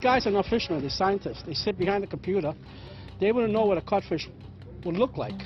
Guys are not fishermen, they're scientists. They sit behind the computer. They want to know what a codfish would look like.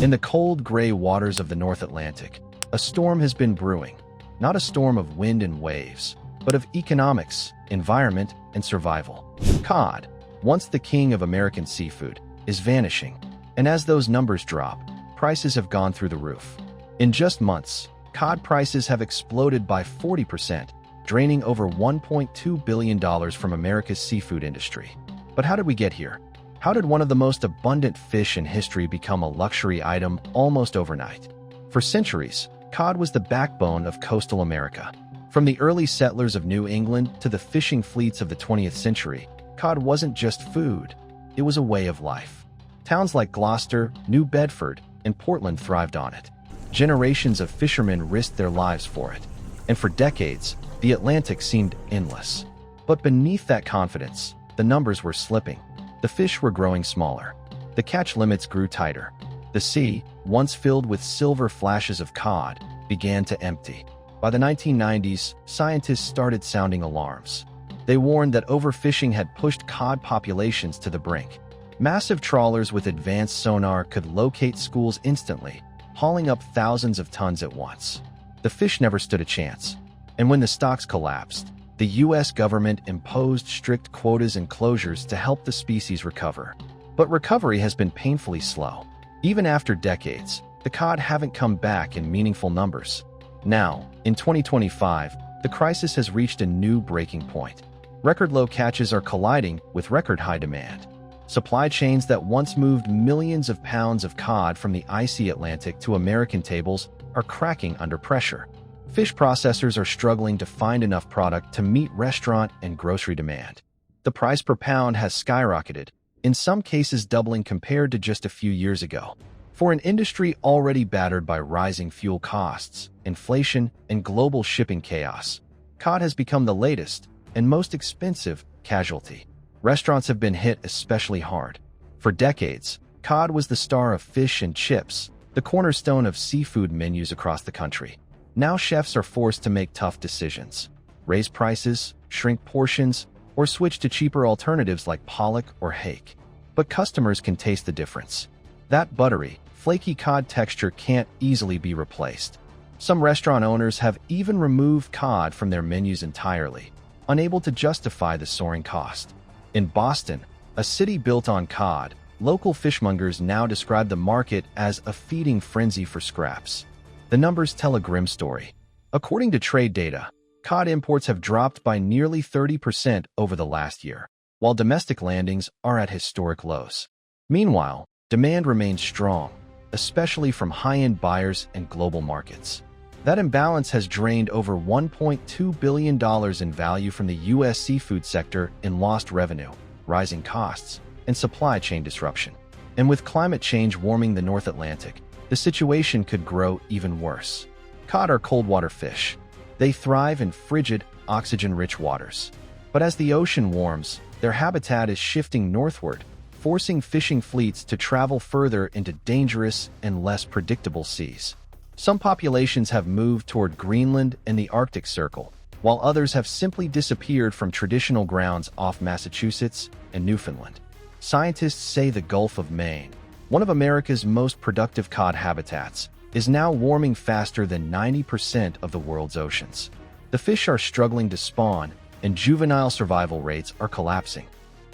In the cold, gray waters of the North Atlantic, a storm has been brewing. Not a storm of wind and waves, but of economics, environment, and survival. Cod, once the king of American seafood, is vanishing. And as those numbers drop, prices have gone through the roof. In just months, cod prices have exploded by 40%, draining over $1.2 billion from America's seafood industry. But how did we get here? How did one of the most abundant fish in history become a luxury item almost overnight? For centuries, cod was the backbone of coastal America. From the early settlers of New England to the fishing fleets of the 20th century, cod wasn't just food, it was a way of life. Towns like Gloucester, New Bedford, and Portland thrived on it. Generations of fishermen risked their lives for it. And for decades, the Atlantic seemed endless. But beneath that confidence, the numbers were slipping. The fish were growing smaller. The catch limits grew tighter. The sea, once filled with silver flashes of cod, began to empty. By the 1990s, scientists started sounding alarms. They warned that overfishing had pushed cod populations to the brink. Massive trawlers with advanced sonar could locate schools instantly, hauling up thousands of tons at once. The fish never stood a chance. And when the stocks collapsed, the U.S. government imposed strict quotas and closures to help the species recover. But recovery has been painfully slow. Even after decades, the cod haven't come back in meaningful numbers. Now, in 2025, the crisis has reached a new breaking point. Record low catches are colliding with record high demand. Supply chains that once moved millions of pounds of cod from the icy Atlantic to American tables are cracking under pressure. Fish processors are struggling to find enough product to meet restaurant and grocery demand. The price per pound has skyrocketed, in some cases doubling compared to just a few years ago. For an industry already battered by rising fuel costs, inflation, and global shipping chaos, cod has become the latest and most expensive casualty. Restaurants have been hit especially hard. For decades, cod was the star of fish and chips, the cornerstone of seafood menus across the country. Now chefs are forced to make tough decisions. Raise prices, shrink portions, or switch to cheaper alternatives like pollock or hake. But customers can taste the difference. That buttery, flaky cod texture can't easily be replaced. Some restaurant owners have even removed cod from their menus entirely, unable to justify the soaring cost. In Boston, a city built on cod, local fishmongers now describe the market as a feeding frenzy for scraps. The numbers tell a grim story. According to trade data, cod imports have dropped by nearly 30% over the last year, while domestic landings are at historic lows. Meanwhile, demand remains strong, especially from high-end buyers and global markets. That imbalance has drained over $1.2 billion in value from the U.S. seafood sector in lost revenue, rising costs, and supply chain disruption. And with climate change warming the North Atlantic, the situation could grow even worse. Cod are cold-water fish. They thrive in frigid, oxygen-rich waters. But as the ocean warms, their habitat is shifting northward, forcing fishing fleets to travel further into dangerous and less predictable seas. Some populations have moved toward Greenland and the Arctic Circle, while others have simply disappeared from traditional grounds off Massachusetts and Newfoundland. Scientists say the Gulf of Maine, one of America's most productive cod habitats, is now warming faster than 90% of the world's oceans. The fish are struggling to spawn, and juvenile survival rates are collapsing.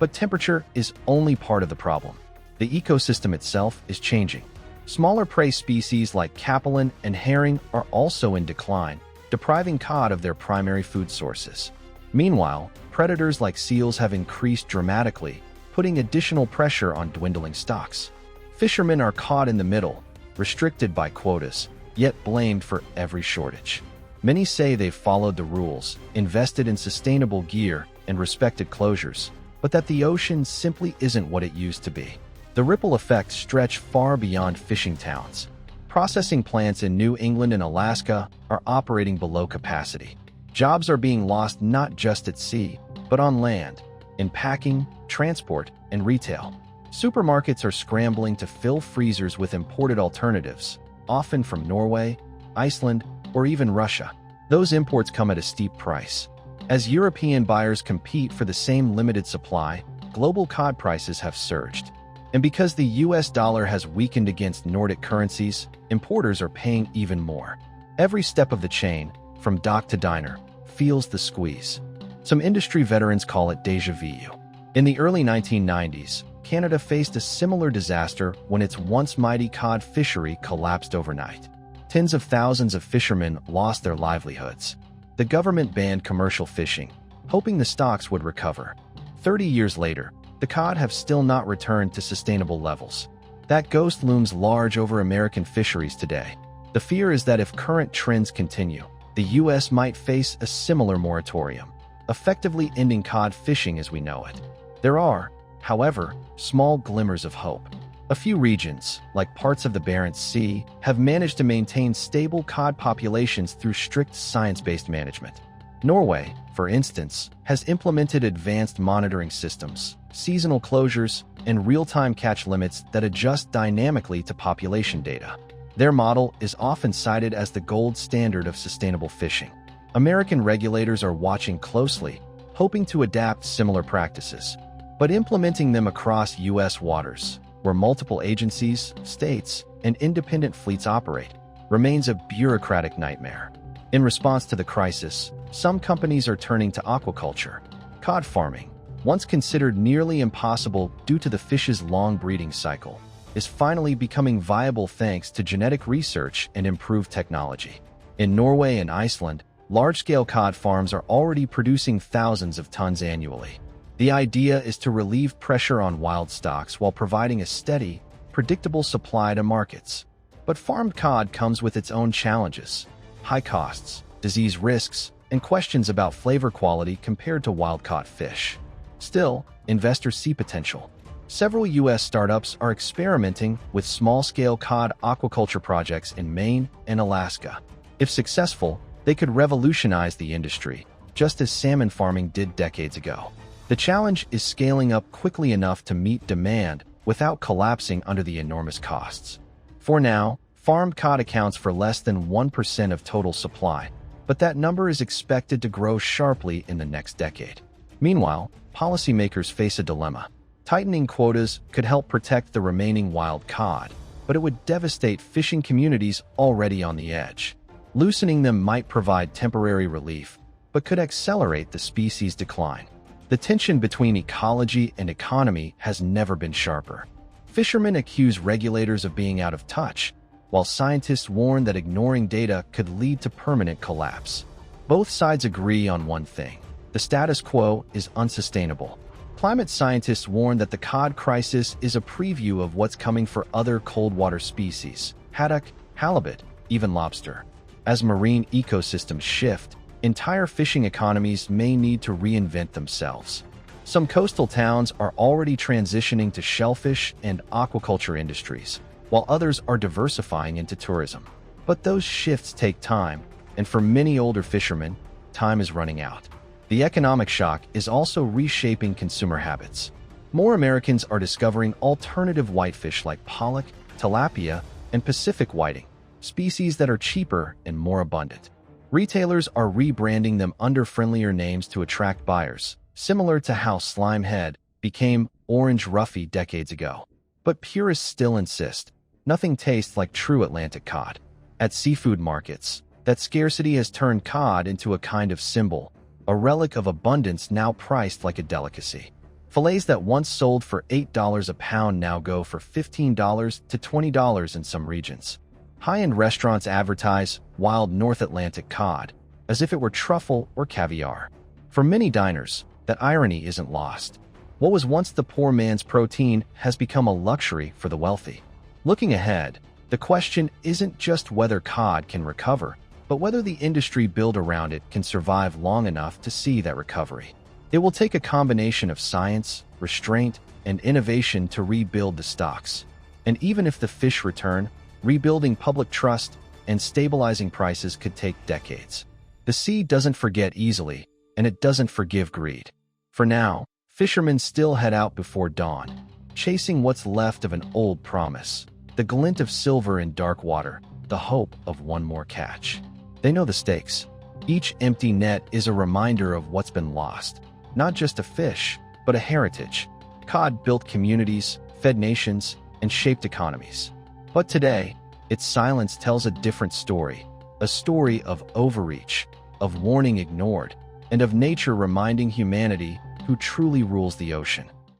But temperature is only part of the problem. The ecosystem itself is changing. Smaller prey species like capelin and herring are also in decline, depriving cod of their primary food sources. Meanwhile, predators like seals have increased dramatically, putting additional pressure on dwindling stocks. Fishermen are caught in the middle, restricted by quotas, yet blamed for every shortage. Many say they've followed the rules, invested in sustainable gear, and respected closures, but that the ocean simply isn't what it used to be. The ripple effects stretch far beyond fishing towns. Processing plants in New England and Alaska are operating below capacity. Jobs are being lost not just at sea, but on land, in packing, transport, and retail. Supermarkets are scrambling to fill freezers with imported alternatives, often from Norway, Iceland, or even Russia. Those imports come at a steep price. As European buyers compete for the same limited supply, global cod prices have surged. And because the US dollar has weakened against Nordic currencies, importers are paying even more. Every step of the chain, from dock to diner, feels the squeeze. Some industry veterans call it déjà vu. In the early 1990s, Canada faced a similar disaster when its once mighty cod fishery collapsed overnight. Tens of thousands of fishermen lost their livelihoods. The government banned commercial fishing, hoping the stocks would recover. 30 years later, the cod have still not returned to sustainable levels. That ghost looms large over American fisheries today. The fear is that if current trends continue, the U.S. might face a similar moratorium, effectively ending cod fishing as we know it. There are, however, small glimmers of hope. A few regions, like parts of the Barents Sea, have managed to maintain stable cod populations through strict science-based management. Norway, for instance, has implemented advanced monitoring systems, seasonal closures, and real-time catch limits that adjust dynamically to population data. Their model is often cited as the gold standard of sustainable fishing. American regulators are watching closely, hoping to adapt similar practices, but implementing them across U.S. waters, where multiple agencies, states, and independent fleets operate, remains a bureaucratic nightmare. In response to the crisis, some companies are turning to aquaculture. Cod farming, once considered nearly impossible due to the fish's long breeding cycle, is finally becoming viable thanks to genetic research and improved technology. In Norway and Iceland, large-scale cod farms are already producing thousands of tons annually. The idea is to relieve pressure on wild stocks while providing a steady, predictable supply to markets. But farmed cod comes with its own challenges: high costs, disease risks, and questions about flavor quality compared to wild-caught fish. Still, investors see potential. Several U.S. startups are experimenting with small-scale cod aquaculture projects in Maine and Alaska. If successful, they could revolutionize the industry, just as salmon farming did decades ago. The challenge is scaling up quickly enough to meet demand without collapsing under the enormous costs. For now, farmed cod accounts for less than 1% of total supply, but that number is expected to grow sharply in the next decade. Meanwhile, policymakers face a dilemma. Tightening quotas could help protect the remaining wild cod, but it would devastate fishing communities already on the edge. Loosening them might provide temporary relief, but could accelerate the species' decline. The tension between ecology and economy has never been sharper. Fishermen accuse regulators of being out of touch, while scientists warn that ignoring data could lead to permanent collapse. Both sides agree on one thing: the status quo is unsustainable. Climate scientists warn that the cod crisis is a preview of what's coming for other cold-water species: haddock, halibut, even lobster. As marine ecosystems shift, entire fishing economies may need to reinvent themselves. Some coastal towns are already transitioning to shellfish and aquaculture industries, while others are diversifying into tourism. But those shifts take time, and for many older fishermen, time is running out. The economic shock is also reshaping consumer habits. More Americans are discovering alternative whitefish like pollock, tilapia, and Pacific whiting, species that are cheaper and more abundant. Retailers are rebranding them under friendlier names to attract buyers, similar to how slime head became orange roughy decades ago. But purists still insist nothing tastes like true Atlantic cod. At seafood markets, that scarcity has turned cod into a kind of symbol, a relic of abundance now priced like a delicacy. Fillets that once sold for $8 a pound now go for $15 to $20 in some regions. High-end restaurants advertise wild North Atlantic cod as if it were truffle or caviar. For many diners, that irony isn't lost. What was once the poor man's protein has become a luxury for the wealthy. Looking ahead, the question isn't just whether cod can recover, but whether the industry built around it can survive long enough to see that recovery. It will take a combination of science, restraint, and innovation to rebuild the stocks. And even if the fish return, rebuilding public trust and stabilizing prices could take decades. The sea doesn't forget easily, and it doesn't forgive greed. For now, fishermen still head out before dawn, chasing what's left of an old promise: the glint of silver in dark water, the hope of one more catch. They know the stakes. Each empty net is a reminder of what's been lost. Not just a fish, but a heritage. Cod built communities, fed nations, and shaped economies. But today, its silence tells a different story. A story of overreach, of warning ignored, and of nature reminding humanity who truly rules the ocean.